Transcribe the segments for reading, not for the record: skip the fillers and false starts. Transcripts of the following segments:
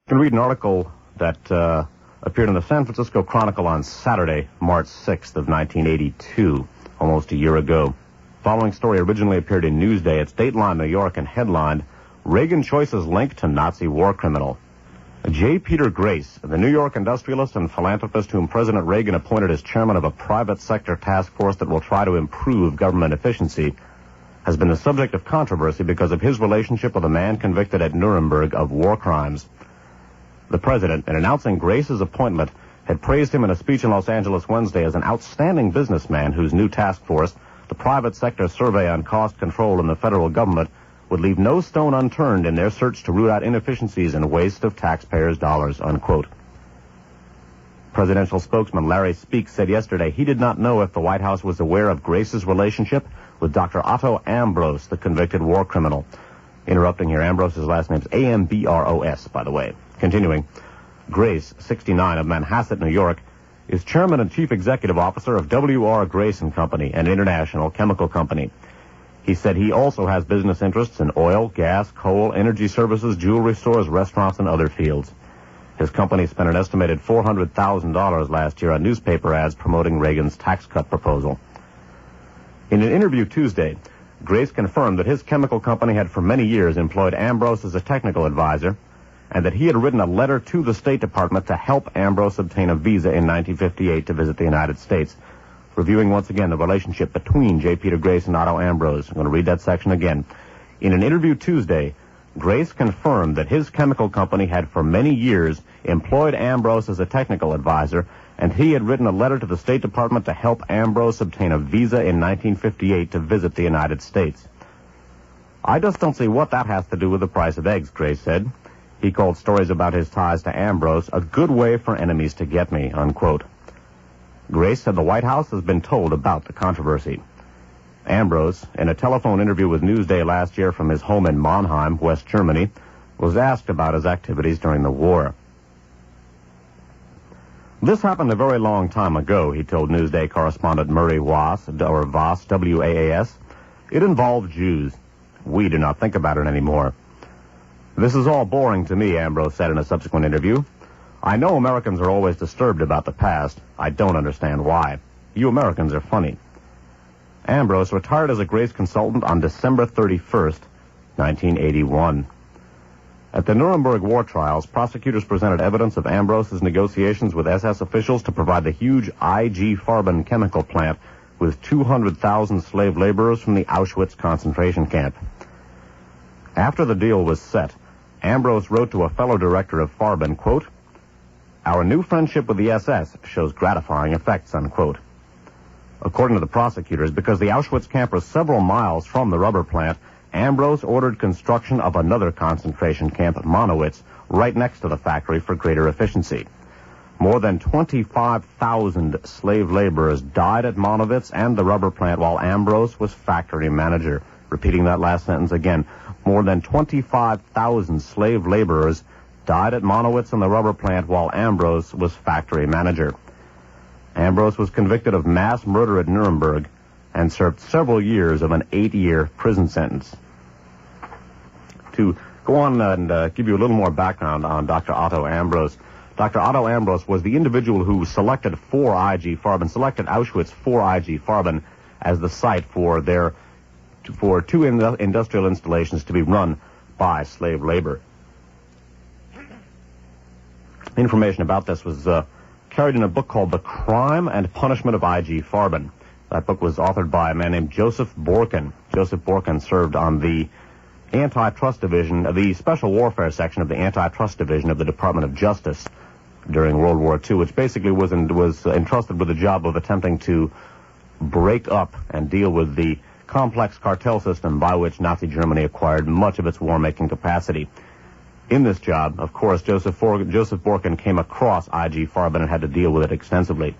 You can read an article that appeared in the San Francisco Chronicle on Saturday, March 6th of 1982, almost a year ago. The following story originally appeared in Newsday at Dateline, New York, and headlined, Reagan Choices Linked to Nazi War Criminal. J. Peter Grace, the New York industrialist and philanthropist whom President Reagan appointed as chairman of a private sector task force that will try to improve government efficiency, has been the subject of controversy because of his relationship with a man convicted at Nuremberg of war crimes. The president, in announcing Grace's appointment, had praised him in a speech in Los Angeles Wednesday as an outstanding businessman whose new task force, the Private Sector Survey on Cost Control in the federal government, would leave no stone unturned in their search to root out inefficiencies and waste of taxpayers' dollars, unquote. Presidential spokesman Larry Speake said yesterday he did not know if the White House was aware of Grace's relationship with Dr. Otto Ambros, the convicted war criminal. Interrupting here, Ambros' last name's A-M-B-R-O-S, by the way. Continuing, Grace, 69, of Manhasset, New York, is chairman and chief executive officer of W.R. Grace & Company, an international chemical company. He said he also has business interests in oil, gas, coal, energy services, jewelry stores, restaurants, and other fields. His company spent an estimated $400,000 last year on newspaper ads promoting Reagan's tax cut proposal. In an interview Tuesday, Grace confirmed that his chemical company had for many years employed Ambros as a technical advisor, and that he had written a letter to the State Department to help Ambros obtain a visa in 1958 to visit the United States. Reviewing once again the relationship between J. Peter Grace and Otto Ambros. I'm going to read that section again. In an interview Tuesday, Grace confirmed that his chemical company had for many years employed Ambros as a technical advisor, and he had written a letter to the State Department to help Ambros obtain a visa in 1958 to visit the United States. I just don't see what that has to do with the price of eggs, Grace said. He called stories about his ties to Ambros a good way for enemies to get me, unquote. Grace said the White House has been told about the controversy. Ambros, in a telephone interview with Newsday last year from his home in Mannheim, West Germany, was asked about his activities during the war. This happened a very long time ago, he told Newsday correspondent Murray Waas, or Voss, W-A-A-S. It involved Jews. We do not think about it anymore. This is all boring to me, Ambros said in a subsequent interview. I know Americans are always disturbed about the past. I don't understand why. You Americans are funny. Ambros retired as a Grace consultant on December 31st, 1981. At the Nuremberg war trials, prosecutors presented evidence of Ambros's negotiations with SS officials to provide the huge I.G. Farben chemical plant with 200,000 slave laborers from the Auschwitz concentration camp. After the deal was set, Ambros wrote to a fellow director of Farben, quote, "Our new friendship with the SS shows gratifying effects," unquote. According to the prosecutors, because the Auschwitz camp was several miles from the rubber plant, Ambros ordered construction of another concentration camp, Monowitz, right next to the factory for greater efficiency. More than 25,000 slave laborers died at Monowitz and the rubber plant while Ambros was factory manager. Repeating that last sentence again. More than 25,000 slave laborers died at Monowitz and the rubber plant while Ambros was factory manager. Ambros was convicted of mass murder at Nuremberg and served several years of an 8-year prison sentence. To go on and give you a little more background on Dr. Otto Ambros. Dr. Otto Ambros was the individual who selected selected Auschwitz for I.G. Farben as the site for two industrial installations to be run by slave labor. Information about this was carried in a book called The Crime and Punishment of I.G. Farben. That book was authored by a man named Joseph Borken. Joseph Borken served on the antitrust division, the special warfare section of the antitrust division of the Department of Justice during World War II, which basically was entrusted with the job of attempting to break up and deal with the complex cartel system by which Nazi Germany acquired much of its war-making capacity. In this job, of course, Joseph Borken came across I.G. Farben and had to deal with it extensively.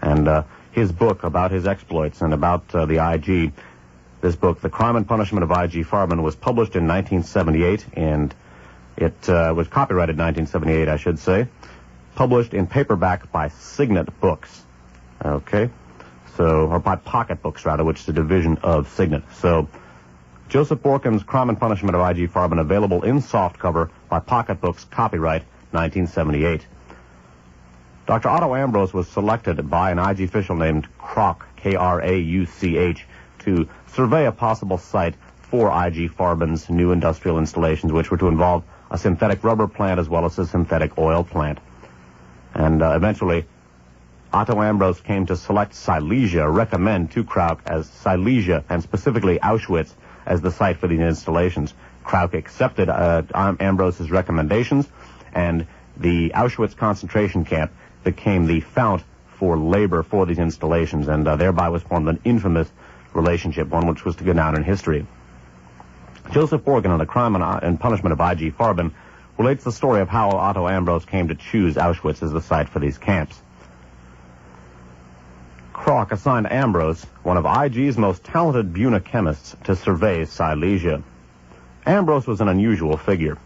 And his book about his exploits and about the I.G., this book, The Crime and Punishment of I.G. Farben, was published in 1978, and it was copyrighted 1978, I should say, published in paperback by Signet Books. Okay? Or by Pocket Books, rather, which is a division of Signet. So, Joseph Borken's Crime and Punishment of I.G. Farben, available in softcover by Pocket Books, copyright 1978. Dr. Otto Ambrose was selected by an IG official named Krauch, K-R-A-U-C-H, to survey a possible site for IG Farben's new industrial installations, which were to involve a synthetic rubber plant as well as a synthetic oil plant. And eventually, Otto Ambrose came to select Silesia, recommend to Krauch as Silesia, and specifically Auschwitz, as the site for these installations. Krauch accepted Ambrose's recommendations, and the Auschwitz concentration camp became the fount for labor for these installations, and thereby was formed an infamous relationship, one which was to go down in history. Joseph Borgen, on the crime and punishment of IG Farben, relates the story of how Otto Ambrose came to choose Auschwitz as the site for these camps. Krauch assigned Ambrose, one of IG's most talented Buna chemists, to survey Silesia. Ambrose was an unusual figure.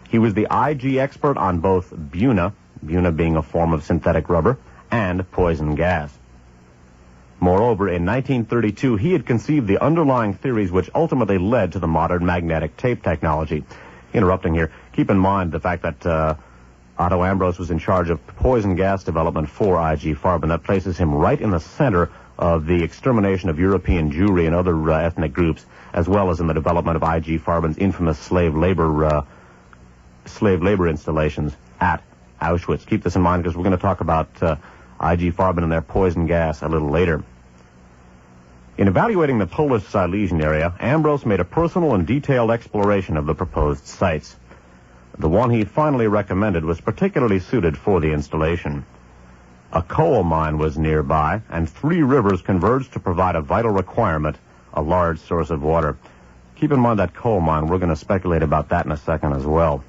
He was the IG expert on both Buna being a form of synthetic rubber, and poison gas. Moreover, in 1932, he had conceived the underlying theories which ultimately led to the modern magnetic tape technology. Interrupting here, keep in mind the fact that Otto Ambrose was in charge of poison gas development for IG Farben. That places him right in the center of the extermination of European Jewry and other ethnic groups, as well as in the development of IG Farben's infamous slave labor installations at Auschwitz. Keep this in mind because we're going to talk about IG Farben and their poison gas a little later. In evaluating the Polish Silesian area, Ambrose made a personal and detailed exploration of the proposed sites. The one he finally recommended was particularly suited for the installation. A coal mine was nearby, and 3 rivers converged to provide a vital requirement, a large source of water. Keep in mind that coal mine. We're going to speculate about that in a second as well.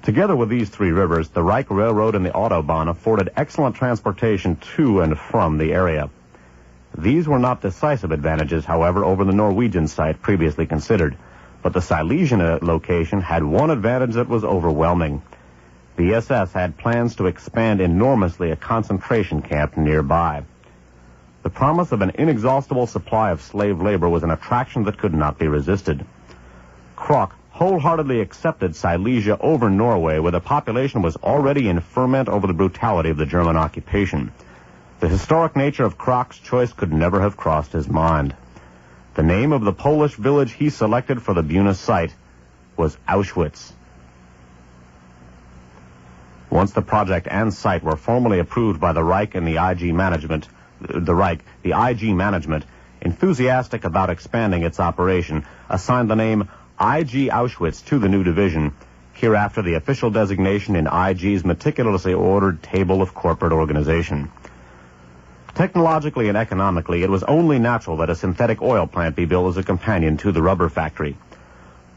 Together with these 3 rivers, the Reich Railroad and the Autobahn afforded excellent transportation to and from the area. These were not decisive advantages, however, over the Norwegian site previously considered. But the Silesian location had one advantage that was overwhelming. The SS had plans to expand enormously a concentration camp nearby. The promise of an inexhaustible supply of slave labor was an attraction that could not be resisted. Krauch wholeheartedly accepted Silesia over Norway, where the population was already in ferment over the brutality of the German occupation. The historic nature of Krauch's choice could never have crossed his mind. The name of the Polish village he selected for the Buna site was Auschwitz. Once the project and site were formally approved by the Reich and the IG management, enthusiastic about expanding its operation, assigned the name IG Auschwitz to the new division, hereafter the official designation in IG's meticulously ordered table of corporate organization. Technologically and economically, it was only natural that a synthetic oil plant be built as a companion to the rubber factory.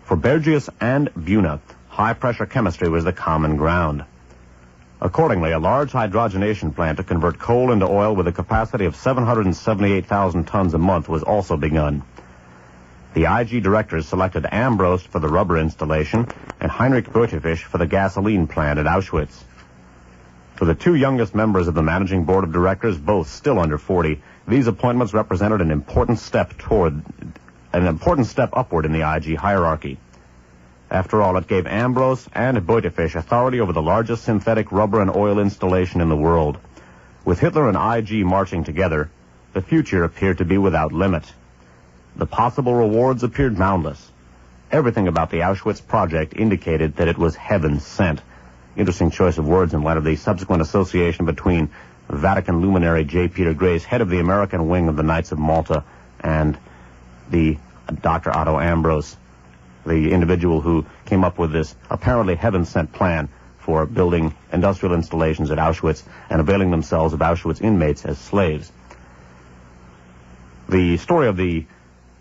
For Bergius and Buna, high-pressure chemistry was the common ground. Accordingly, a large hydrogenation plant to convert coal into oil with a capacity of 778,000 tons a month was also begun. The IG directors selected Ambrose for the rubber installation and Heinrich Beutefisch for the gasoline plant at Auschwitz. For the 2 youngest members of the managing board of directors, both still under 40, these appointments represented an important step upward in the IG hierarchy. After all, it gave Ambrose and Beutefisch authority over the largest synthetic rubber and oil installation in the world. With Hitler and IG marching together, the future appeared to be without limit. The possible rewards appeared boundless. Everything about the Auschwitz project indicated that it was heaven sent. Interesting choice of words in light of the subsequent association between Vatican luminary J. Peter Grace, head of the American wing of the Knights of Malta, and the Dr. Otto Ambrose, the individual who came up with this apparently heaven-sent plan for building industrial installations at Auschwitz and availing themselves of Auschwitz inmates as slaves. The story of the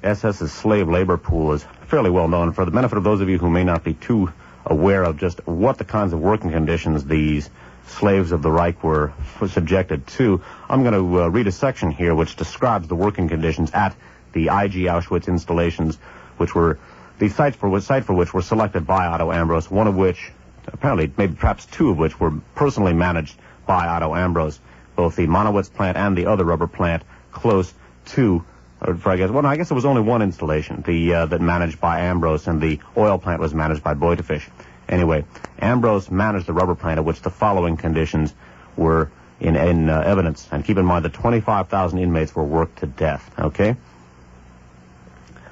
SS's slave labor pool is fairly well known. For the benefit of those of you who may not be too aware of just what the kinds of working conditions these slaves of the Reich were subjected to, I'm going to read a section here which describes the working conditions at the IG Auschwitz installations, which were the site for which were selected by Otto Ambrose, one of which, apparently, maybe perhaps 2 of which were personally managed by Otto Ambrose, both the Monowitz plant and the other rubber plant close to, I guess it was only one installation, that managed by Ambrose, and the oil plant was managed by Beutefisch. Anyway, Ambrose managed the rubber plant at which the following conditions were in evidence. And keep in mind that 25,000 inmates were worked to death, okay?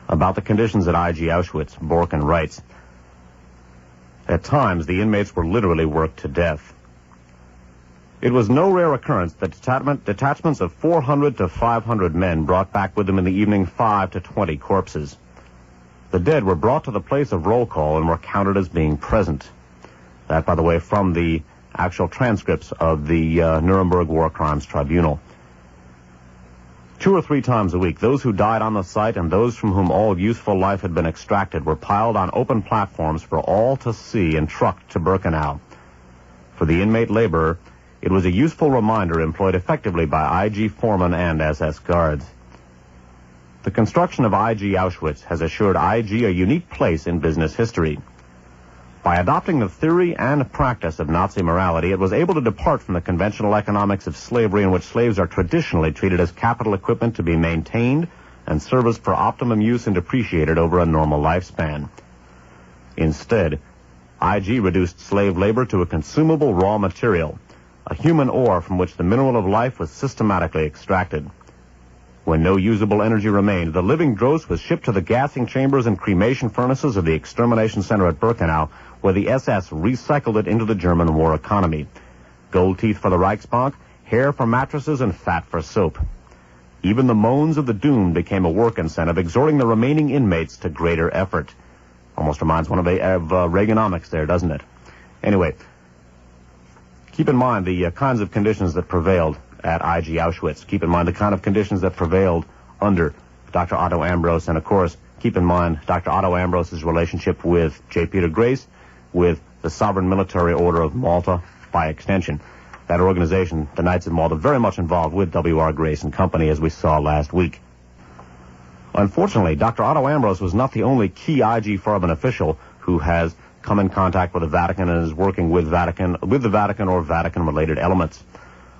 About the conditions at IG Auschwitz, Borken writes, at times, the inmates were literally worked to death. It was no rare occurrence that detachments of 400 to 500 men brought back with them in the evening 5 to 20 corpses. The dead were brought to the place of roll call and were counted as being present. That, by the way, from the actual transcripts of the Nuremberg War Crimes Tribunal. 2 or 3 times a week, those who died on the site and those from whom all useful life had been extracted were piled on open platforms for all to see and trucked to Birkenau. For the inmate laborer, it was a useful reminder employed effectively by IG foremen and SS guards. The construction of IG Auschwitz has assured IG a unique place in business history. By adopting the theory and practice of Nazi morality, it was able to depart from the conventional economics of slavery in which slaves are traditionally treated as capital equipment to be maintained and serviced for optimum use and depreciated over a normal lifespan. Instead, IG reduced slave labor to a consumable raw material, a human ore from which the mineral of life was systematically extracted. When no usable energy remained, the living dross was shipped to the gassing chambers and cremation furnaces of the extermination center at Birkenau, where the SS recycled it into the German war economy. Gold teeth for the Reichsbank, hair for mattresses, and fat for soap. Even the moans of the doomed became a work incentive, exhorting the remaining inmates to greater effort. Almost reminds one of Reaganomics there, doesn't it? Anyway, keep in mind the kinds of conditions that prevailed at IG Auschwitz. Keep in mind the kind of conditions that prevailed under Dr. Otto Ambrose. And, of course, keep in mind Dr. Otto Ambrose's relationship with J. Peter Grace, with the Sovereign Military Order of Malta, by extension. That organization, the Knights of Malta, very much involved with W.R. Grace and Company, as we saw last week. Unfortunately, Dr. Otto Ambrose was not the only key IG Farben official who has come in contact with the Vatican and is working with the Vatican or Vatican-related elements.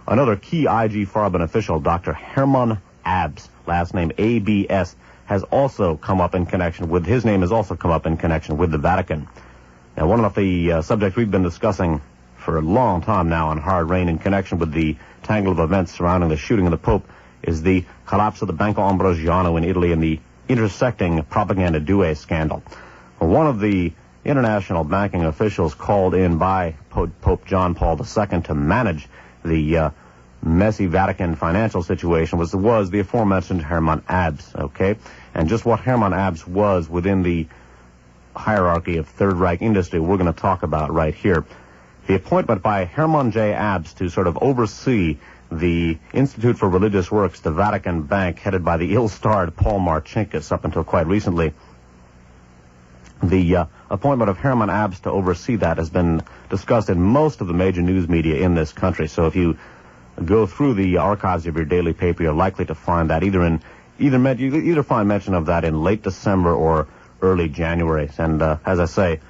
Another key IG Farben official, Dr. Hermann Abs, last name ABS, has also come up in connection with, his name has also come up in connection with the Vatican. Now, one of the subjects we've been discussing for a long time now on Hard Rain in connection with the tangle of events surrounding the shooting of the Pope is the collapse of the Banco Ambrosiano in Italy and the intersecting Propaganda Due scandal. Well, one of the international banking officials called in by Pope John Paul II to manage the messy Vatican financial situation was the aforementioned Hermann Abs, okay? And just what Hermann Abs was within the hierarchy of Third Reich industry we're going to talk about right here. The appointment by Hermann J. Abs to sort of oversee the Institute for Religious Works, the Vatican Bank, headed by the ill-starred Paul Marcinkus up until quite recently. The appointment of Hermann Abs to oversee that has been discussed in most of the major news media in this country. So if you go through the archives of your daily paper, you're likely to find that either find mention of that in late December or early January. And as I say,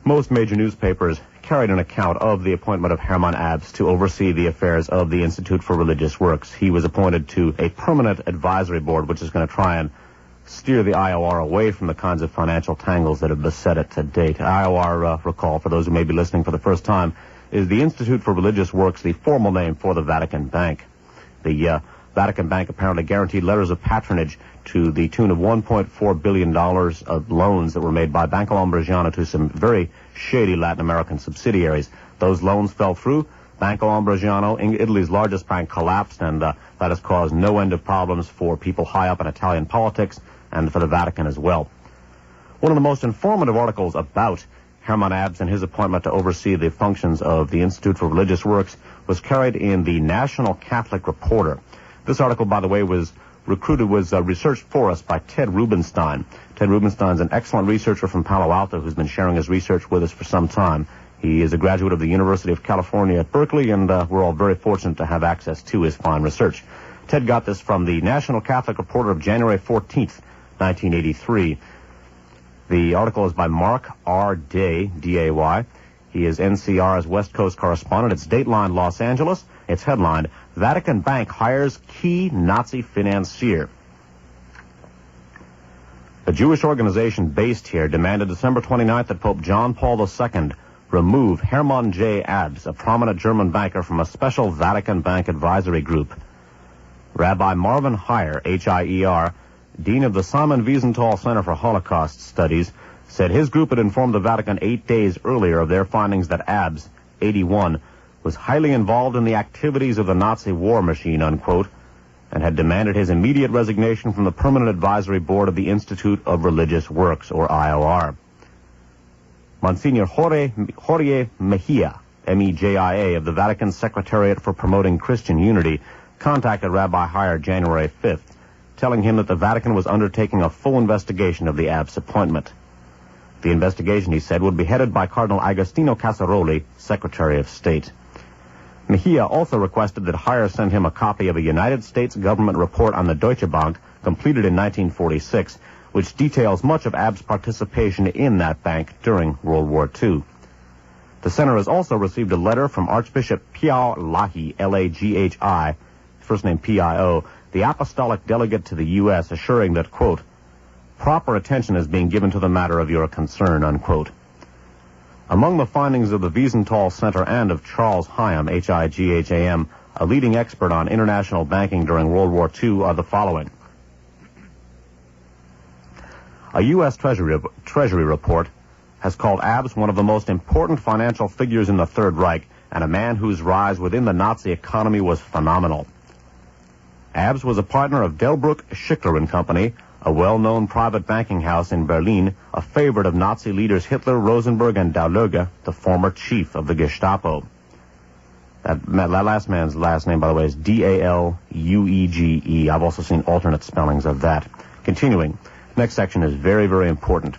most major newspapers carried an account of the appointment of Hermann Abs to oversee the affairs of the Institute for Religious Works. He was appointed to a permanent advisory board, which is going to try and steer the IOR away from the kinds of financial tangles that have beset it to date. IOR, recall, for those who may be listening for the first time, is the Institute for Religious Works, the formal name for the Vatican Bank. The Vatican Bank apparently guaranteed letters of patronage to the tune of $1.4 billion of loans that were made by Banco Ambrosiano to some very shady Latin American subsidiaries. Those loans fell through. Banco Ambrosiano, Italy's largest bank, collapsed, and that has caused no end of problems for people high up in Italian politics and for the Vatican as well. One of the most informative articles about Hermann Abs and his appointment to oversee the functions of the Institute for Religious Works was carried in the National Catholic Reporter. This article, by the way, was researched for us by Ted Rubenstein. Ted Rubenstein's an excellent researcher from Palo Alto who's been sharing his research with us for some time. He is a graduate of the University of California at Berkeley, and we're all very fortunate to have access to his fine research. Ted got this from the National Catholic Reporter of January 14th, 1983. The article is by Mark R. Day, D-A-Y. He is NCR's West Coast correspondent. It's Dateline Los Angeles. It's headlined, Vatican Bank Hires Key Nazi Financier. The The Jewish organization based here demanded December 29th that Pope John Paul II remove Hermann J. Abs, a prominent German banker, from a special Vatican Bank advisory group. Rabbi Marvin Heyer, H-I-E-R, dean of the Simon Wiesenthal Center for Holocaust Studies, said his group had informed the Vatican 8 days earlier of their findings that Abs, 81, was highly involved in the activities of the Nazi war machine, unquote, and had demanded his immediate resignation from the Permanent Advisory Board of the Institute of Religious Works, or IOR. Monsignor Jorge Mejia, M-E-J-I-A, of the Vatican Secretariat for Promoting Christian Unity, contacted Rabbi Heyer January 5th, telling him that the Vatican was undertaking a full investigation of the Abs appointment. The investigation, he said, would be headed by Cardinal Agostino Casaroli, Secretary of State. Mejia also requested that Heyer send him a copy of a United States government report on the Deutsche Bank, completed in 1946, which details much of Ab's participation in that bank during World War II. The center has also received a letter from Archbishop Piao Lahi, L-A-G-H-I, first name P-I-O, the apostolic delegate to the U.S., assuring that, quote, proper attention is being given to the matter of your concern, unquote. Among the findings of the Wiesenthal Center and of Charles Higham, H-I-G-H-A-M, a leading expert on international banking during World War II, are the following. A U.S. Treasury report has called Abs one of the most important financial figures in the Third Reich and a man whose rise within the Nazi economy was phenomenal. Abs was a partner of Delbruck Schickler & Company, a well-known private banking house in Berlin, a favorite of Nazi leaders Hitler, Rosenberg, and Dahlöge, the former chief of the Gestapo. That last man's last name, by the way, is D-A-L-U-E-G-E. I've also seen alternate spellings of that. Continuing. Next section is very, very important.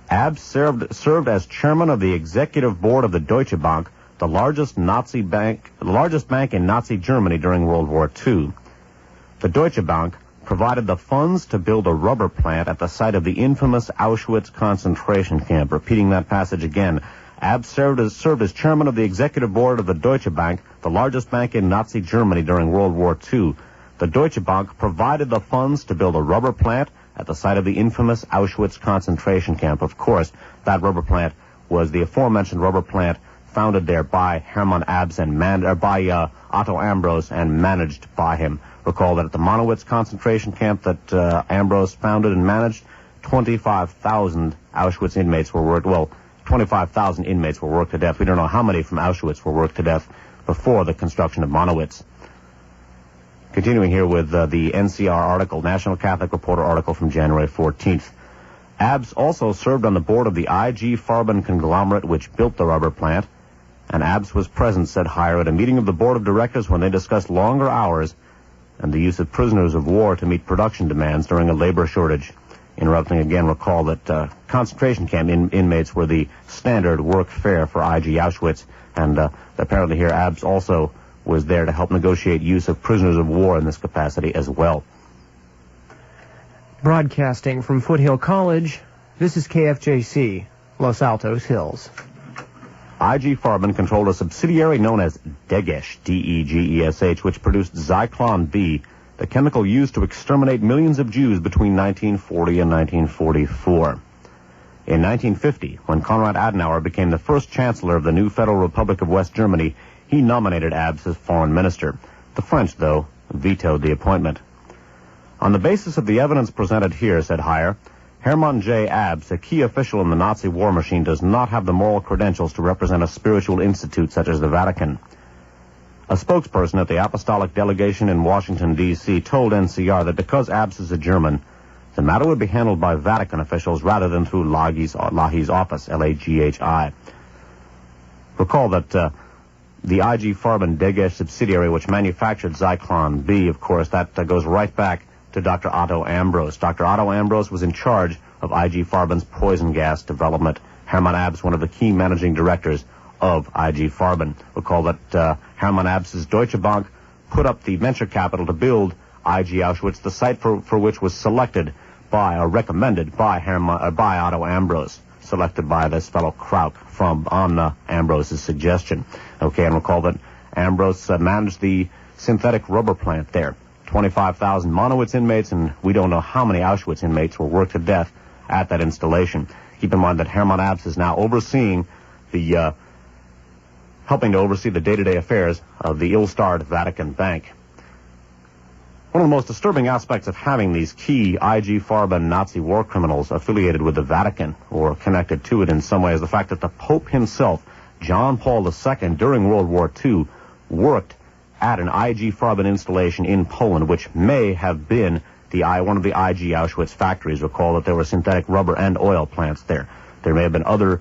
Abs served as chairman of the executive board of the Deutsche Bank, the largest bank in Nazi Germany during World War II. The Deutsche Bank provided the funds to build a rubber plant at the site of the infamous Auschwitz concentration camp. Repeating that passage again. Abs served as chairman of the executive board of the Deutsche Bank, the largest bank in Nazi Germany during World War II. The Deutsche Bank provided the funds to build a rubber plant at the site of the infamous Auschwitz concentration camp. Of course, that rubber plant was the aforementioned rubber plant founded there by Hermann Abs and by Otto Ambros and managed by him. Recall that at the Monowitz concentration camp that Ambros founded and managed, 25,000 Auschwitz inmates were worked. Well, 25,000 inmates were worked to death. We don't know how many from Auschwitz were worked to death before the construction of Monowitz. Continuing here with the NCR article, National Catholic Reporter article from January 14th. Abs also served on the board of the IG Farben conglomerate which built the rubber plant, and Abs was present, said Heyer, at a meeting of the board of directors when they discussed longer hours and the use of prisoners of war to meet production demands during a labor shortage. Interrupting again, recall that concentration camp inmates were the standard work fare for IG Auschwitz, and apparently here Abs also was there to help negotiate use of prisoners of war in this capacity as well. Broadcasting from Foothill College, this is KFJC, Los Altos Hills. IG Farben controlled a subsidiary known as Degesh, D-E-G-E-S-H, which produced Zyklon B, the chemical used to exterminate millions of Jews between 1940 and 1944. In 1950, when Konrad Adenauer became the first chancellor of the new Federal Republic of West Germany, he nominated Abs as foreign minister. The French, though, vetoed the appointment. On the basis of the evidence presented here, said Heyer, Hermann J. Abs, a key official in the Nazi war machine, does not have the moral credentials to represent a spiritual institute such as the Vatican. A spokesperson at the Apostolic Delegation in Washington, D.C., told NCR that because Abs is a German, the matter would be handled by Vatican officials rather than through Lahi's office, L-A-G-H-I. Recall that the IG Farben Degesh subsidiary, which manufactured Zyklon B, of course, that goes right back to Dr. Otto Ambros. Dr. Otto Ambros was in charge of IG Farben's poison gas development. Hermann Abs, one of the key managing directors of IG Farben. Recall that Hermann Abs' Deutsche Bank put up the venture capital to build IG Auschwitz, the site for which was selected by, or recommended by by Otto Ambros, selected by this fellow Krauk on Ambrose' suggestion. Okay, and recall that Ambros managed the synthetic rubber plant there. 25,000 Monowitz inmates, and we don't know how many Auschwitz inmates were worked to death at that installation. Keep in mind that Hermann Abs is now helping to oversee the day-to-day affairs of the ill-starred Vatican Bank. One of the most disturbing aspects of having these key IG Farben Nazi war criminals affiliated with the Vatican or connected to it in some way is the fact that the Pope himself, John Paul II, during World War II, worked at an IG Farben installation in Poland, which may have been one of the IG Auschwitz factories. Recall that there were synthetic rubber and oil plants there. There may have been other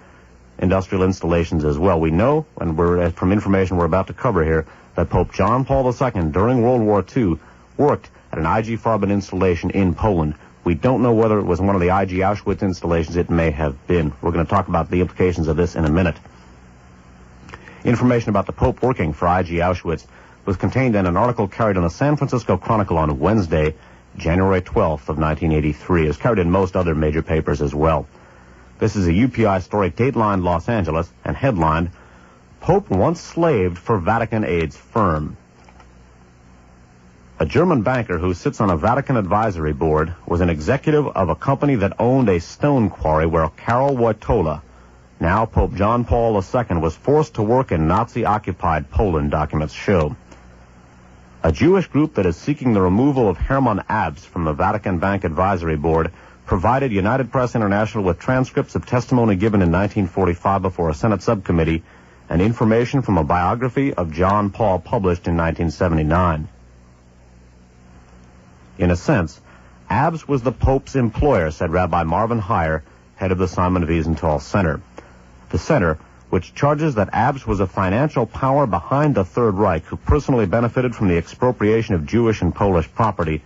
industrial installations as well. We know, and from information we're about to cover here, that Pope John Paul II, during World War II, worked at an IG Farben installation in Poland. We don't know whether it was one of the IG Auschwitz installations. It may have been. We're going to talk about the implications of this in a minute. Information about the Pope working for IG Auschwitz was contained in an article carried on the San Francisco Chronicle on Wednesday, January 12th of 1983. It was carried in most other major papers as well. This is a UPI story, datelined Los Angeles, and headlined, Pope Once Slaved for Vatican Aid's Firm. A German banker who sits on a Vatican advisory board was an executive of a company that owned a stone quarry where Karol Wojtyla, now Pope John Paul II, was forced to work in Nazi-occupied Poland, documents show. A Jewish group that is seeking the removal of Hermann Abs from the Vatican Bank Advisory Board provided United Press International with transcripts of testimony given in 1945 before a Senate subcommittee and information from a biography of John Paul published in 1979. In a sense, Abs was the Pope's employer, said Rabbi Marvin Heyer, head of the Simon Wiesenthal Center. The center, which charges that Abs was a financial power behind the Third Reich who personally benefited from the expropriation of Jewish and Polish property,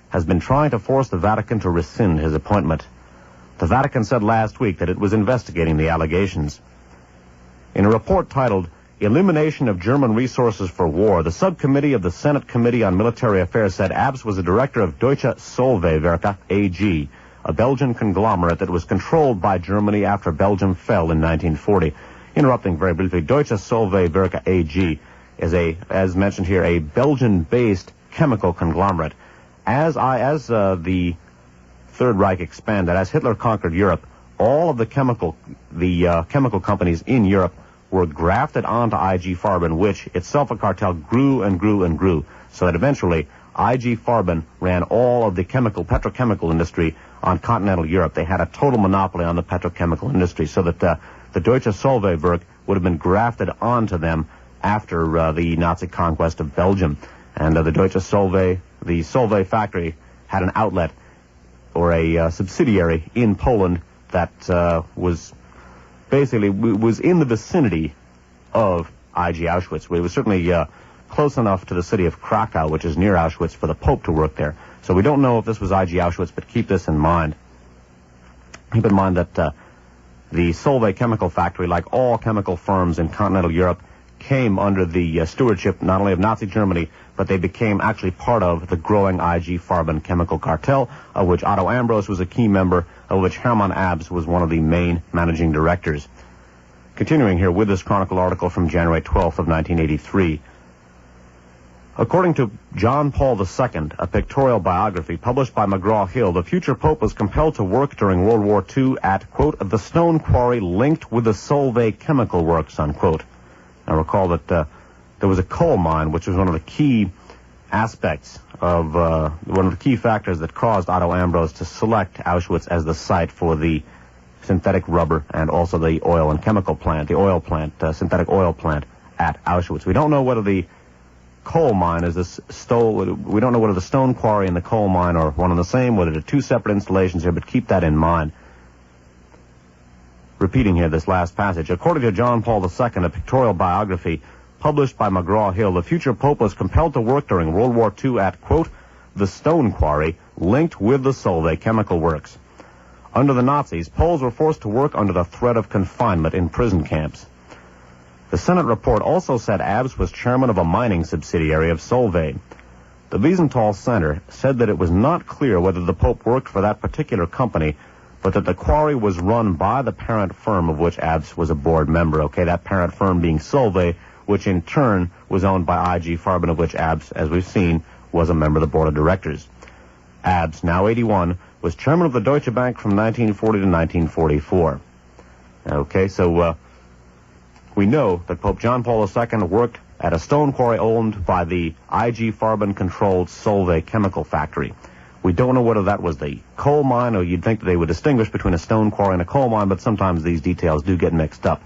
has been trying to force the Vatican to rescind his appointment. The Vatican said last week that it was investigating the allegations. In a report titled, Elimination of German Resources for War, the subcommittee of the Senate Committee on Military Affairs said Abs was a director of Deutsche Solvaywerke AG, a Belgian conglomerate that was controlled by Germany after Belgium fell in 1940. Interrupting very briefly, Deutsche Solvaywerke AG is as mentioned here, a Belgian-based chemical conglomerate. As the Third Reich expanded, as Hitler conquered Europe, all of the chemical companies in Europe were grafted onto IG Farben, which itself a cartel grew and grew and grew, so that eventually IG Farben ran all of the petrochemical industry on continental Europe. They had a total monopoly on the petrochemical industry, so that the Deutsche Solvaywerk would have been grafted onto them after the Nazi conquest of Belgium. And the Deutsche Solvay, the Solvay factory, had an outlet or a subsidiary in Poland that was in the vicinity of IG Auschwitz. It was certainly close enough to the city of Krakow, which is near Auschwitz, for the Pope to work there. So we don't know if this was IG Auschwitz, but keep this in mind. Keep in mind that the Solvay chemical factory, like all chemical firms in continental Europe, came under the stewardship not only of Nazi Germany, but they became actually part of the growing IG Farben chemical cartel, of which Otto Ambros was a key member, of which Hermann Abs was one of the main managing directors. Continuing here with this Chronicle article from January 12th of 1983. According to John Paul II, a pictorial biography published by McGraw-Hill, the future Pope was compelled to work during World War II at, quote, the stone quarry linked with the Solvay chemical works, unquote. Now recall that there was a coal mine, which was one of the key aspects of, one of the key factors that caused Otto Ambros to select Auschwitz as the site for the synthetic rubber and also the oil and chemical plant, synthetic oil plant at Auschwitz. We don't know whether the coal mine is we don't know whether the stone quarry and the coal mine are one and the same, whether they're two separate installations here, but keep that in mind. Repeating here this last passage. According to John Paul II, a pictorial biography published by McGraw-Hill, the future Pope was compelled to work during World War II at, quote, the stone quarry linked with the Solvay chemical works. Under the Nazis, Poles were forced to work under the threat of confinement in prison camps. The Senate report also said Abs was chairman of a mining subsidiary of Solvay. The Wiesenthal Center said that it was not clear whether the Pope worked for that particular company, but that the quarry was run by the parent firm of which Abs was a board member. Okay, that parent firm being Solvay, which in turn was owned by IG Farben, of which Abs, as we've seen, was a member of the board of directors. Abs, now 81, was chairman of the Deutsche Bank from 1940 to 1944. Okay, so we know that Pope John Paul II worked at a stone quarry owned by the I.G. Farben-controlled Solvay chemical factory. We don't know whether that was the coal mine, or you'd think that they would distinguish between a stone quarry and a coal mine, but sometimes these details do get mixed up.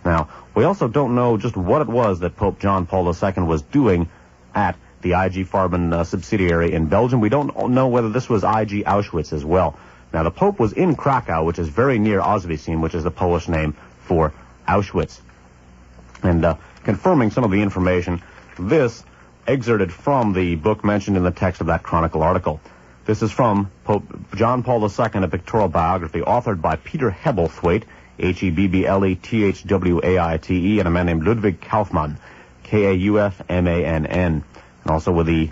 Now, we also don't know just what it was that Pope John Paul II was doing at the I.G. Farben subsidiary in Belgium. We don't know whether this was I.G. Auschwitz as well. Now, the Pope was in Krakow, which is very near Auschwitz, which is the Polish name for Auschwitz. And confirming some of the information, this excerpted from the book mentioned in the text of that Chronicle article. This is from Pope John Paul II, a pictorial biography authored by Peter Hebblethwaite, Hebblethwaite, and a man named Ludwig Kaufmann, Kaufmann, and also with the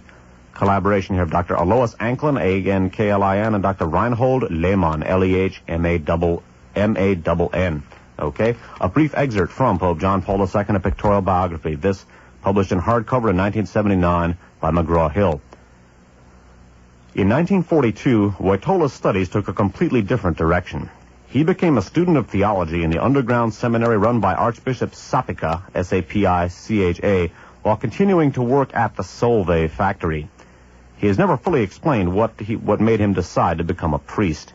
collaboration here of Dr. Alois Anklin, Anklin, and Dr. Reinhold Lehmann, Lemann. Okay, a brief excerpt from Pope John Paul II, a pictorial biography. This published in hardcover in 1979 by McGraw-Hill. In 1942, Wojtola's studies took a completely different direction. He became a student of theology in the underground seminary run by Archbishop Sapica, S-A-P-I-C-H-A, while continuing to work at the Solvay factory. He has never fully explained what made him decide to become a priest.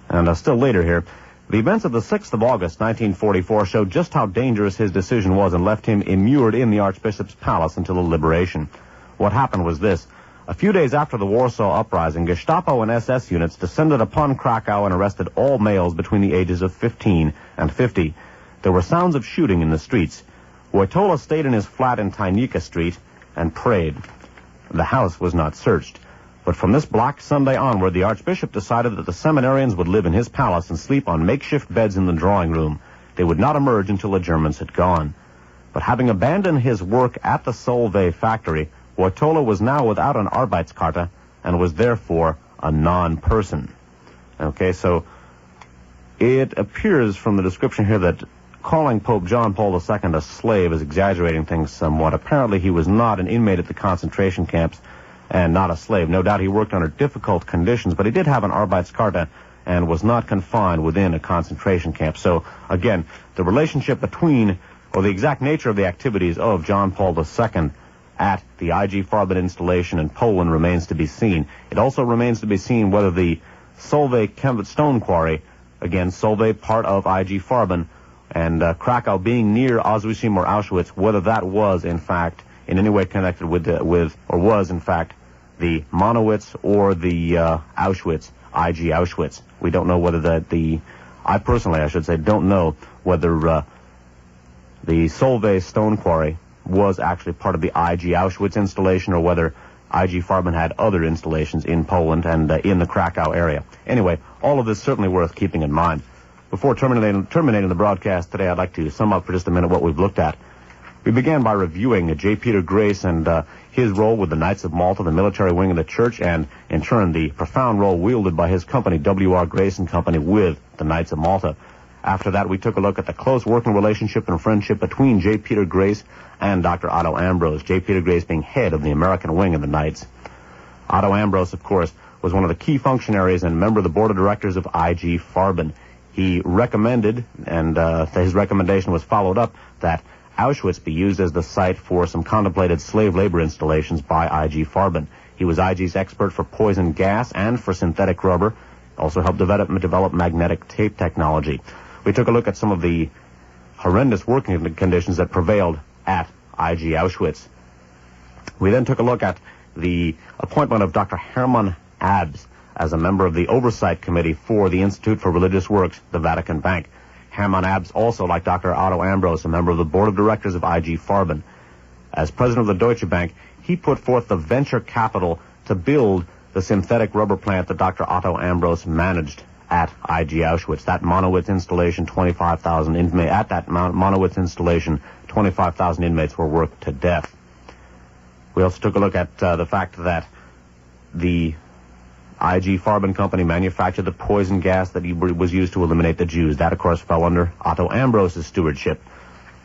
And still later here, the events of the 6th of August, 1944, showed just how dangerous his decision was and left him immured in the Archbishop's palace until the liberation. What happened was this. A few days after the Warsaw Uprising, Gestapo and SS units descended upon Krakow and arrested all males between the ages of 15 and 50. There were sounds of shooting in the streets. Wojtola stayed in his flat in Tajnika Street and prayed. The house was not searched. But from this Black Sunday onward, the Archbishop decided that the seminarians would live in his palace and sleep on makeshift beds in the drawing room. They would not emerge until the Germans had gone. But having abandoned his work at the Solvay factory, Wojtola was now without an Arbeitskarte and was therefore a non-person. Okay, so it appears from the description here that calling Pope John Paul II a slave is exaggerating things somewhat. Apparently he was not an inmate at the concentration camps and not a slave. No doubt he worked under difficult conditions, but he did have an Arbeitskarte and was not confined within a concentration camp. So, again, the relationship between, or the exact nature of the activities of John Paul II at the I.G. Farben installation in Poland remains to be seen. It also remains to be seen whether the Solvay stone quarry, again, Solvay part of I.G. Farben, and Krakow being near Auschwitz or Auschwitz, whether that was, in fact, in any way connected with or was, in fact, the Monowitz or the Auschwitz, I.G. Auschwitz. We don't know whether I personally don't know whether the Solvay stone quarry was actually part of the I.G. Auschwitz installation, or whether I.G. Farben had other installations in Poland and in the Krakow area. Anyway, all of this certainly worth keeping in mind. Before terminating the broadcast today, I'd like to sum up for just a minute what we've looked at. We began by reviewing J. Peter Grace and his role with the Knights of Malta, the military wing of the church, and, in turn, the profound role wielded by his company, W.R. Grace and Company, with the Knights of Malta. After that, we took a look at the close working relationship and friendship between J. Peter Grace and Dr. Otto Ambrose, J. Peter Grace being head of the American wing of the Knights. Otto Ambrose, of course, was one of the key functionaries and member of the board of directors of I.G. Farben. He recommended, and his recommendation was followed up, that Auschwitz be used as the site for some contemplated slave labor installations by I.G. Farben. He was I.G.'s expert for poison gas and for synthetic rubber, also helped develop magnetic tape technology. We took a look at some of the horrendous working conditions that prevailed at I.G. Auschwitz. We then took a look at the appointment of Dr. Hermann Abs as a member of the Oversight Committee for the Institute for Religious Works, the Vatican Bank. Hermann Abs, also like Dr. Otto Ambrose, a member of the board of directors of I.G. Farben. As president of the Deutsche Bank, he put forth the venture capital to build the synthetic rubber plant that Dr. Otto Ambrose managed at I.G. Auschwitz. That Monowitz installation, 25,000 inmates. At that Monowitz installation, 25,000 inmates were worked to death. We also took a look at the fact that the I.G. Farben Company manufactured the poison gas that was used to eliminate the Jews. That, of course, fell under Otto Ambrose's stewardship.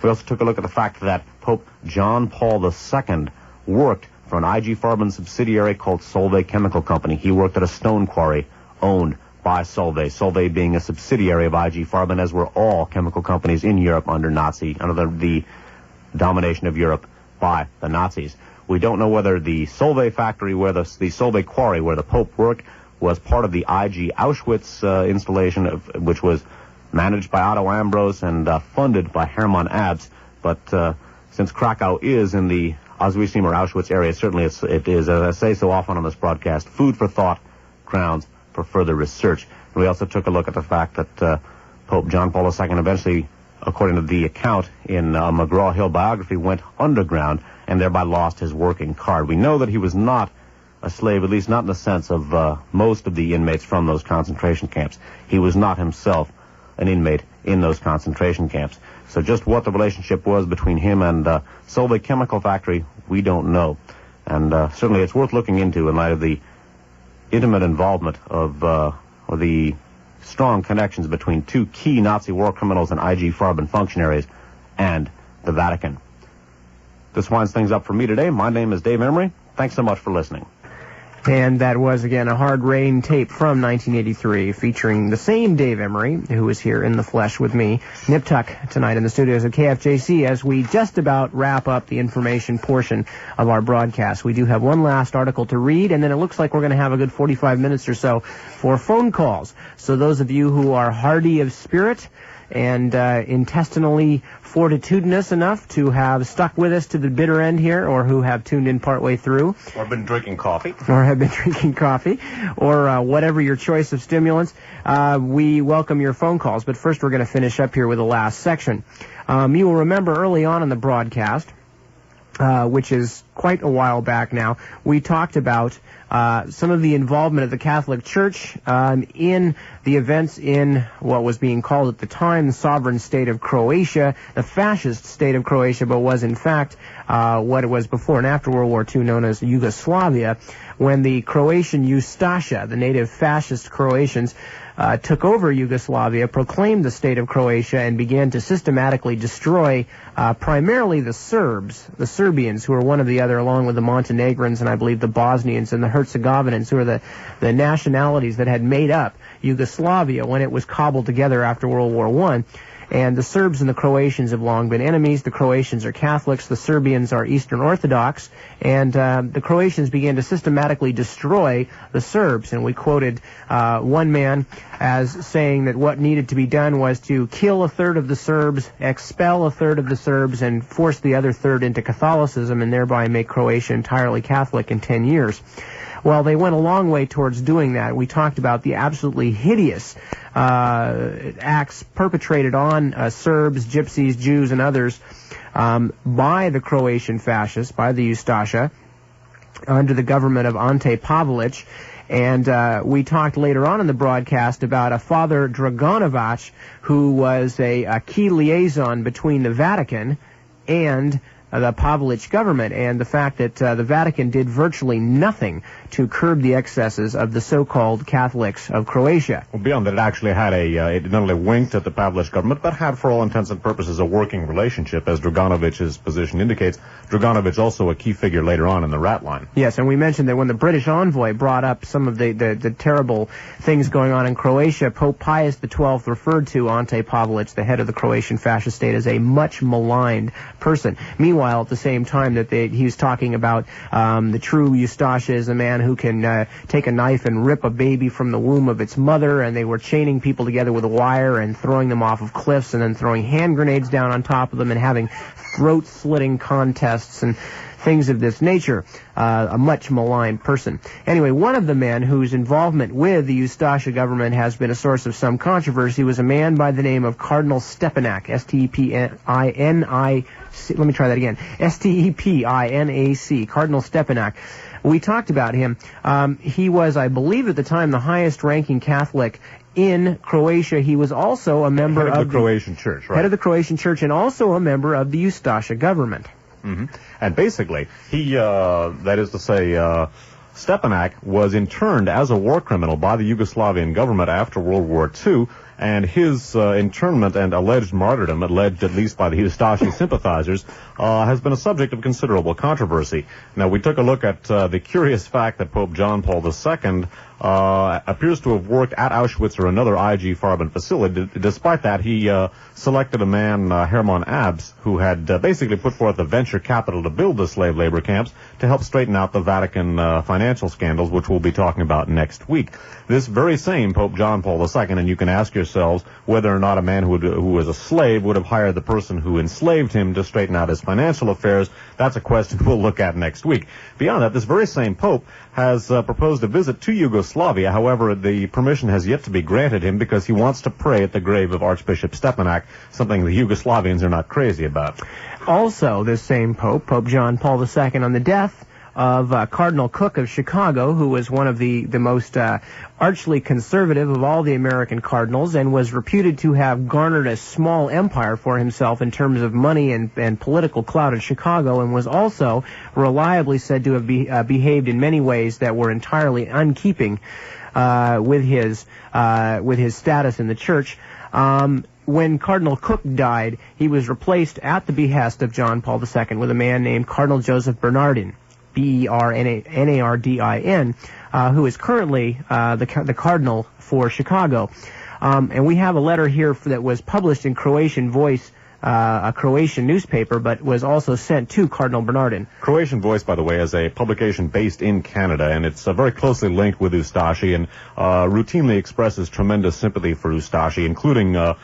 We also took a look at the fact that Pope John Paul II worked for an IG Farben subsidiary called Solvay Chemical Company. He worked at a stone quarry owned by Solvay. Solvay being a subsidiary of IG Farben, as were all chemical companies in Europe under the domination of Europe by the Nazis. We don't know whether the Solvay factory, where the Solvay quarry where the Pope worked, was part of the IG Auschwitz installation, which was managed by Otto Ambros and funded by Hermann Abs. But since Krakow is in the Auschwitz or Auschwitz area, certainly it is, as I say so often on this broadcast, food for thought, grounds for further research. And we also took a look at the fact that Pope John Paul II eventually, according to the account in McGraw-Hill biography, went underground and thereby lost his working card. We know that he was not a slave, at least not in the sense of most of the inmates from those concentration camps. He was not himself an inmate in those concentration camps. So just what the relationship was between him and Solvay Chemical Factory, we don't know. And certainly it's worth looking into in light of the intimate involvement of or the strong connections between two key Nazi war criminals and IG Farben functionaries and the Vatican. This winds things up for me today. My name is Dave Emory. Thanks so much for listening. And that was, again, a Hard Rain tape from 1983 featuring the same Dave Emory, who is here in the flesh with me, Nip Tuck, tonight in the studios of KFJC as we just about wrap up the information portion of our broadcast. We do have one last article to read, and then it looks like we're going to have a good 45 minutes or so for phone calls. So those of you who are hardy of spirit and intestinally fortitudinous enough to have stuck with us to the bitter end here, or who have tuned in partway through, or been drinking coffee, or whatever your choice of stimulants, we welcome your phone calls. But first we're going to finish up here with the last section. You will remember early on in the broadcast, which is quite a while back now, we talked about some of the involvement of the Catholic Church in the events in what was being called at the time the sovereign state of Croatia, the fascist state of Croatia, but was in fact what it was before and after World War II known as Yugoslavia, when the Croatian Ustasha, the native fascist Croatians, took over Yugoslavia, proclaimed the state of Croatia, and began to systematically destroy primarily the Serbs, the Serbians, who are one of the other, along with the Montenegrins and I believe the Bosnians and the Herzegovinans, who are the nationalities that had made up Yugoslavia when it was cobbled together after World War I. And the Serbs and the Croatians have long been enemies. The Croatians are Catholics, the Serbians are Eastern Orthodox, and the Croatians began to systematically destroy the Serbs. And we quoted one man as saying that what needed to be done was to kill a third of the Serbs, expel a third of the Serbs, and force the other third into Catholicism, and thereby make Croatia entirely Catholic in 10 years. Well, they went a long way towards doing that. We talked about the absolutely hideous acts perpetrated on Serbs, Gypsies, Jews, and others by the Croatian fascists, by the Ustasha, under the government of Ante Pavelic. And we talked later on in the broadcast about a Father Draganovac, who was a key liaison between the Vatican and the Pavelic government, and the fact that the Vatican did virtually nothing to curb the excesses of the so-called Catholics of Croatia. Well, beyond that, it actually had it not only winked at the Pavelic government, but had, for all intents and purposes, a working relationship, as Draganovic's position indicates. Draganovic also a key figure later on in the rat line. Yes, and we mentioned that when the British envoy brought up some of the terrible things going on in Croatia, Pope Pius XII referred to Ante Pavelic, the head of the Croatian fascist state, as a much maligned person. Meanwhile, at the same time that he was talking about the true Ustasha is a man who can take a knife and rip a baby from the womb of its mother, and they were chaining people together with a wire and throwing them off of cliffs and then throwing hand grenades down on top of them and having throat-slitting contests and things of this nature. A much maligned person. Anyway, one of the men whose involvement with the Ustasha government has been a source of some controversy was a man by the name of Cardinal Stepinac, S-T-E-P-I-N-I-C. Let me try that again. S-T-E-P-I-N-A-C, Cardinal Stepinac. We talked about him. He was, I believe at the time, the highest-ranking Catholic in Croatia. He was also a member of the Croatian Church, right? Head of the Croatian Church, and also a member of the Ustasha government. Mm-hmm. And basically, he, that is to say, Stepinac was interned as a war criminal by the Yugoslavian government after World War II, and his internment and alleged martyrdom, alleged at least by the Ustashi sympathizers, has been a subject of considerable controversy. Now, we took a look at the curious fact that Pope John Paul II appears to have worked at Auschwitz or another IG Farben facility. Despite that, he selected a man, Hermann Abs, who had basically put forth a venture capital to build the slave labor camps to help straighten out the Vatican financial scandals, which we'll be talking about next week. This very same Pope John Paul II, and you can ask yourselves whether or not a man who was a slave would have hired the person who enslaved him to straighten out his financial affairs. That's a question we'll look at next week. Beyond that, this very same Pope has proposed a visit to Yugoslavia. However, the permission has yet to be granted him because he wants to pray at the grave of Archbishop Stepanak, something the Yugoslavians are not crazy about. Also, this same Pope, Pope John Paul II, on the death of Cardinal Cook of Chicago, who was one of the most archly conservative of all the American cardinals and was reputed to have garnered a small empire for himself in terms of money and political clout in Chicago, and was also reliably said to have behaved in many ways that were entirely unkeeping with his status in the church. When Cardinal Cook died, he was replaced at the behest of John Paul II with a man named Cardinal Joseph Bernardin, Bernardin, who is currently the cardinal for Chicago. And we have a letter here that was published in Croatian Voice, a Croatian newspaper, but was also sent to Cardinal Bernardin. Croatian Voice, by the way, is a publication based in Canada, and it's very closely linked with Ustashi and routinely expresses tremendous sympathy for Ustashi, including a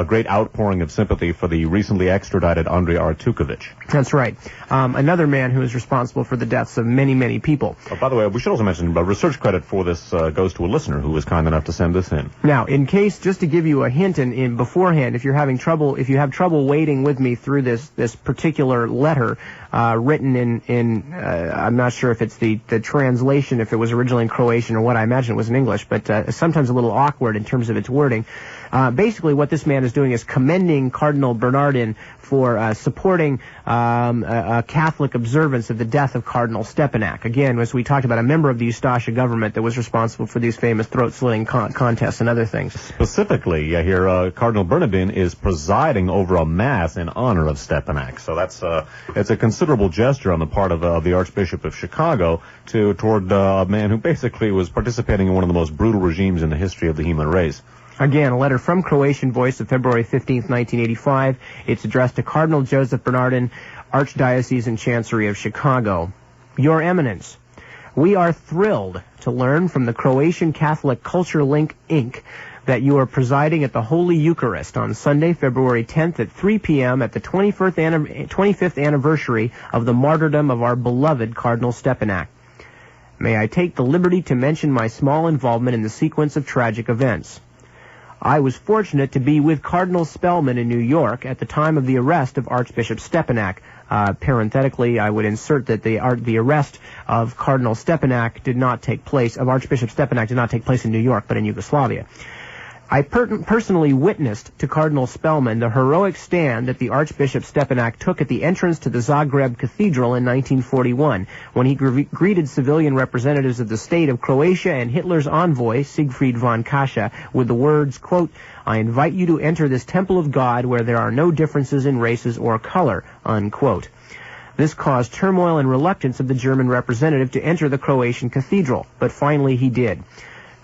great outpouring of sympathy for the recently extradited Andrei Artukovic. That's right. Another man who is responsible for the deaths of many, many people. By the way, we should also mention research credit for this goes to a listener who was kind enough to send this in. Now, in case, just to give you a hint in beforehand, if you have trouble waiting with me through this particular letter, written in I'm not sure if it's the translation, if it was originally in Croatian or what, I imagine it was in English, but sometimes a little awkward in terms of its wording. Basically, what this man is doing is commending Cardinal Bernardin for supporting a Catholic observance of the death of Cardinal Stepanak. Again, as we talked about, a member of the Ustasha government that was responsible for these famous throat-slitting contests and other things. Specifically, here Cardinal Bernardin is presiding over a mass in honor of Stepanak. So it's a considerable gesture on the part of the Archbishop of Chicago toward a man who basically was participating in one of the most brutal regimes in the history of the human race. Again, a letter from Croatian Voice of February 15th, 1985. It's addressed to Cardinal Joseph Bernardin, Archdiocese and Chancery of Chicago. Your Eminence, we are thrilled to learn from the Croatian Catholic Culture Link, Inc., that you are presiding at the Holy Eucharist on Sunday, February 10th at 3 p.m. at the 25th anniversary of the martyrdom of our beloved Cardinal Stepanak. May I take the liberty to mention my small involvement in the sequence of tragic events. I was fortunate to be with Cardinal Spellman in New York at the time of the arrest of Archbishop Stepanak. Parenthetically, I would insert that the arrest of Cardinal Stepanak did not take place, of Archbishop Stepanak did not take place in New York, but in Yugoslavia. I personally witnessed to Cardinal Spellman the heroic stand that the Archbishop Stepanak took at the entrance to the Zagreb Cathedral in 1941, when he greeted civilian representatives of the state of Croatia and Hitler's envoy, Siegfried von Kascha, with the words, quote, "I invite you to enter this temple of God where there are no differences in races or color," unquote. This caused turmoil and reluctance of the German representative to enter the Croatian cathedral, but finally he did.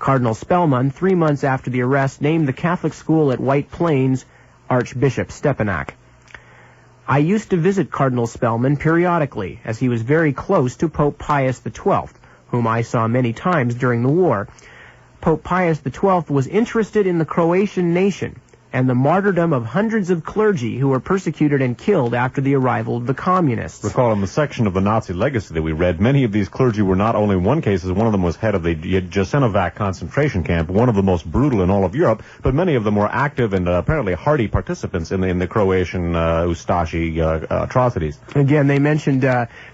Cardinal Spellman, 3 months after the arrest, named the Catholic school at White Plains Archbishop Stepanak. I used to visit Cardinal Spellman periodically, as he was very close to Pope Pius XII, whom I saw many times during the war. Pope Pius XII was interested in the Croatian nation and the martyrdom of hundreds of clergy who were persecuted and killed after the arrival of the communists. Recall in the section of the Nazi legacy that we read, many of these clergy were not only, in one case, one of them was head of the Jasenovac concentration camp, one of the most brutal in all of Europe, but many of them were active and apparently hardy participants in the Croatian Ustashi atrocities. Again, they mentioned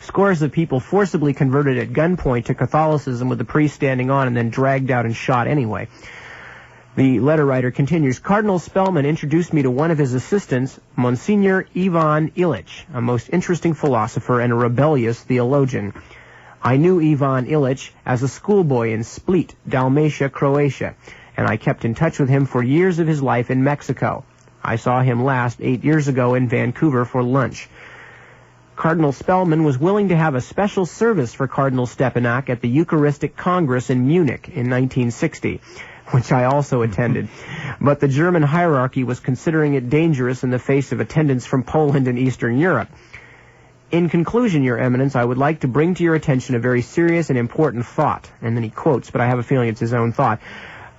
scores of people forcibly converted at gunpoint to Catholicism with the priest standing on and then dragged out and shot anyway. The letter writer continues, Cardinal Spellman introduced me to one of his assistants, Monsignor Ivan Illich, a most interesting philosopher and a rebellious theologian. I knew Ivan Illich as a schoolboy in Split, Dalmatia, Croatia, and I kept in touch with him for years of his life in Mexico. I saw him last 8 years ago in Vancouver for lunch. Cardinal Spellman was willing to have a special service for Cardinal Stepanak at the Eucharistic Congress in Munich in 1960, which I also attended. But the German hierarchy was considering it dangerous in the face of attendance from Poland and Eastern Europe. In conclusion, Your Eminence, I would like to bring to your attention a very serious and important thought. And then he quotes, but I have a feeling it's his own thought.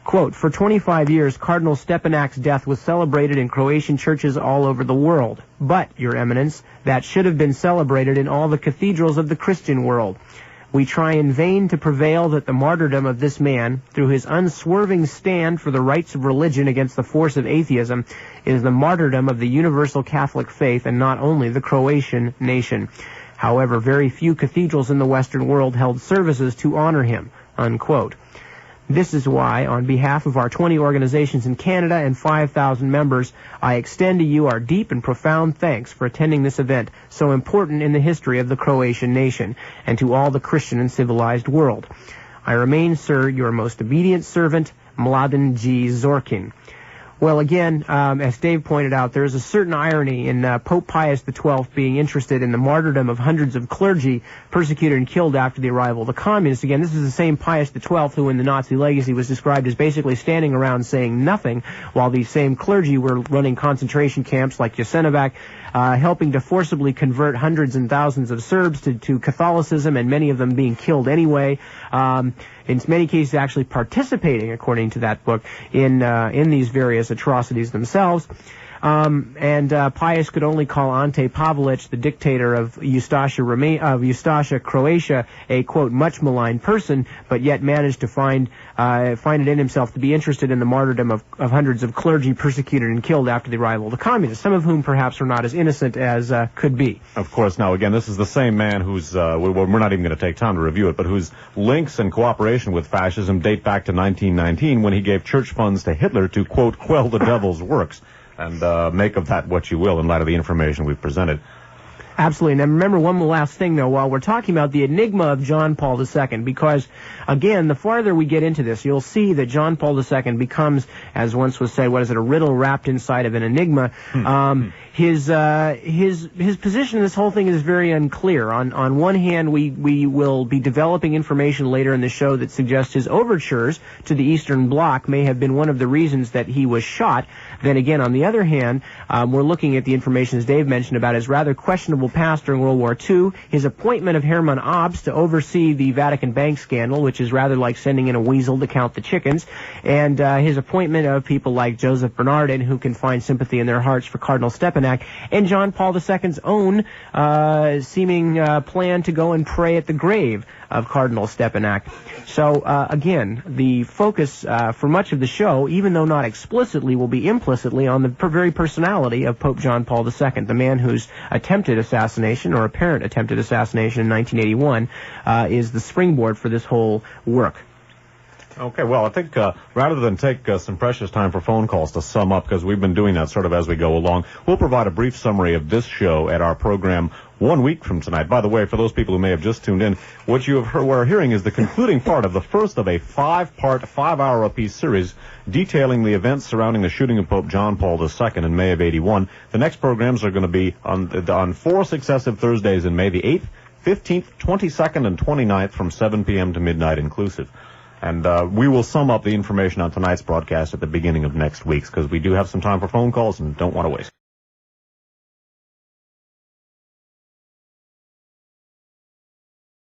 Quote, for 25 years, Cardinal Stepanak's death was celebrated in Croatian churches all over the world. But, Your Eminence, that should have been celebrated in all the cathedrals of the Christian world. We try in vain to prevail that the martyrdom of this man, through his unswerving stand for the rights of religion against the force of atheism, is the martyrdom of the universal Catholic faith and not only the Croatian nation. However, very few cathedrals in the Western world held services to honor him, unquote. This is why, on behalf of our 20 organizations in Canada and 5,000 members, I extend to you our deep and profound thanks for attending this event, so important in the history of the Croatian nation, and to all the Christian and civilized world. I remain, sir, your most obedient servant, Mladen G. Zorkin. Well, again, as Dave pointed out, there is a certain irony in Pope Pius XII being interested in the martyrdom of hundreds of clergy persecuted and killed after the arrival of the communists. Again, this is the same Pius XII who in the Nazi legacy was described as basically standing around saying nothing while these same clergy were running concentration camps like Jasenovac, helping to forcibly convert hundreds and thousands of Serbs to Catholicism, and many of them being killed anyway. In many cases actually participating, according to that book, in these various atrocities themselves. And Pius could only call Ante Pavelic, the dictator of Ustaša, Croatia, a, quote, much maligned person, but yet managed to find it in himself to be interested in the martyrdom of hundreds of clergy persecuted and killed after the arrival of the communists, some of whom perhaps were not as innocent as could be. Of course. Now, again, this is the same man who's, we're not even going to take time to review it, but whose links and cooperation with fascism date back to 1919 when he gave church funds to Hitler to, quote, quell the devil's works. And make of that what you will in light of the information we've presented. Absolutely. And remember one last thing, though, while we're talking about the enigma of John Paul II, because, again, the farther we get into this, you'll see that John Paul II becomes, as once was said, a riddle wrapped inside of an enigma. His position in this whole thing is very unclear. On one hand, we will be developing information later in the show that suggests his overtures to the Eastern Bloc may have been one of the reasons that he was shot. Then again, on the other hand, we're looking at the information, as Dave mentioned, about his rather questionable past during World War II, his appointment of Hermann Abs to oversee the Vatican bank scandal, which is rather like sending in a weasel to count the chickens, and his appointment of people like Joseph Bernardin, who can find sympathy in their hearts for Cardinal Stepanak, and John Paul II's own seeming plan to go and pray at the grave of Cardinal Stepanak. So, again, the focus for much of the show, even though not explicitly, will be implicitly on the very personality of Pope John Paul II, the man whose attempted assassination, or apparent attempted assassination in 1981, is the springboard for this whole work. Okay, well, I think rather than take some precious time for phone calls to sum up, because we've been doing that sort of as we go along, we'll provide a brief summary of this show at our program 1 week from tonight. By the way, for those people who may have just tuned in, what you are hearing is the concluding part of the first of a 5-part, 5-hour-apiece series detailing the events surrounding the shooting of Pope John Paul II in May of '81. The next programs are going to be on 4 successive Thursdays in May, the 8th, 15th, 22nd, and 29th from 7 p.m. to midnight inclusive. And we will sum up the information on tonight's broadcast at the beginning of next week's, because we do have some time for phone calls and don't want to waste.